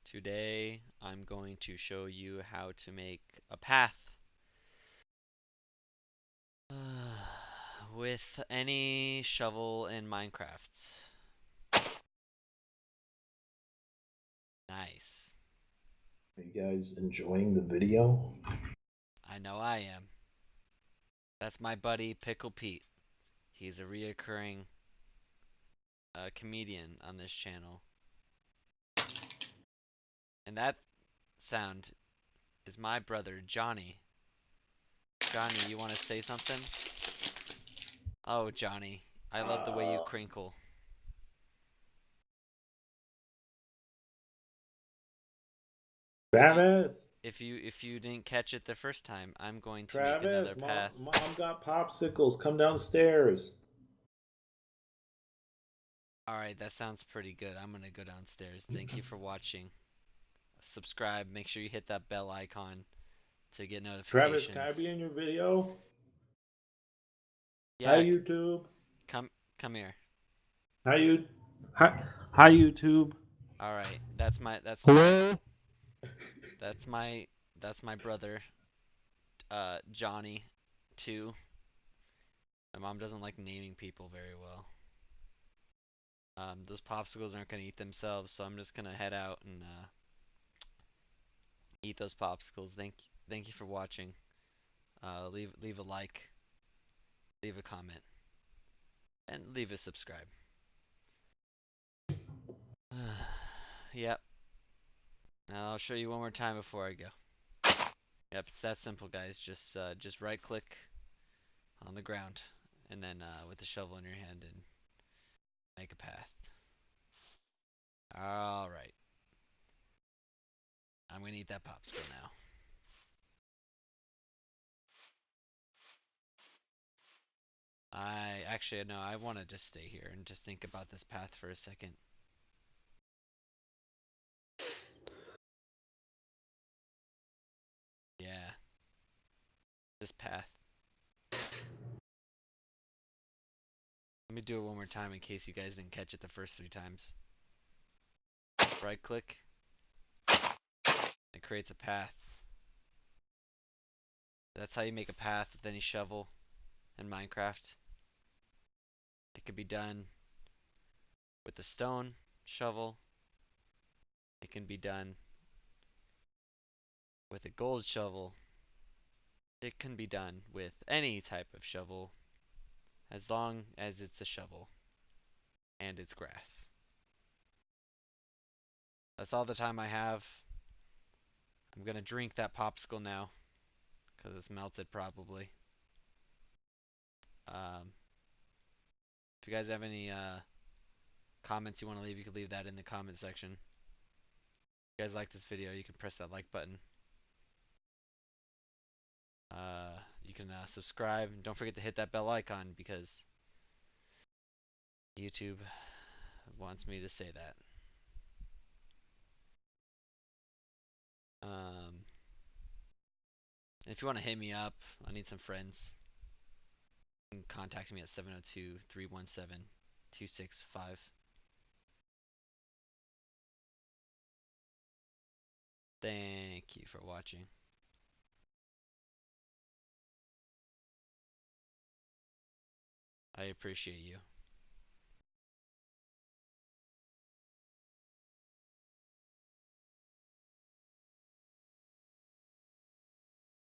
Today I'm going to show you how to make a path with any shovel in Minecraft. Nice. Are you guys enjoying the video? I know I am. That's my buddy Pickle Pete. He's a reoccurring comedian on this channel. And that sound is my brother Johnny. Johnny, you want to say something? Oh, Johnny, I love the way you crinkle. If you Travis, if you didn't catch it the first time, I'm going to make Travis, another mom, path. mom got popsicles. Come downstairs. Alright, that sounds pretty good. I'm gonna go downstairs. Thank you for watching. Subscribe, make sure you hit that bell icon to get Travis, can I be notifications. in your video? Hi, Yeah, YouTube. come come here. Hi, you. Hi, hi, YouTube. Alright, that's my Hello. that's my that's my brother, Johnny too. My mom doesn't like naming people very well. Those popsicles aren't gonna eat themselves, so I'm just gonna head out and eat those popsicles. Thank you for watching. Leave a like, leave a comment, and leave a subscribe. Yep. Now I'll show you one more time before I go. Yep, it's that simple, guys. Just right click on the ground, and then with the shovel in your hand and make a path. All right. I'm gonna eat that popsicle now. I actually no, I want to just stay here and just think about this path for a second. Yeah, this path. Let me do it one more time in case you guys didn't catch it the first 3 times. Right click. It creates a path. That's how you make a path with any shovel in Minecraft. It could be done with a stone shovel. It can be done with a gold shovel. It can be done with any type of shovel as long as it's a shovel and it's grass. That's all the time I have. I'm gonna drink that popsicle now because it's melted probably. Um, if you guys have any comments you want to leave, you can leave that in the comment section. If you guys like this video, you can press that like button. You can subscribe. And don't forget to hit that bell icon because YouTube wants me to say that. If you want to hit me up, I need some friends. You can contact me at 702-317-2655. Thank you for watching. I appreciate you.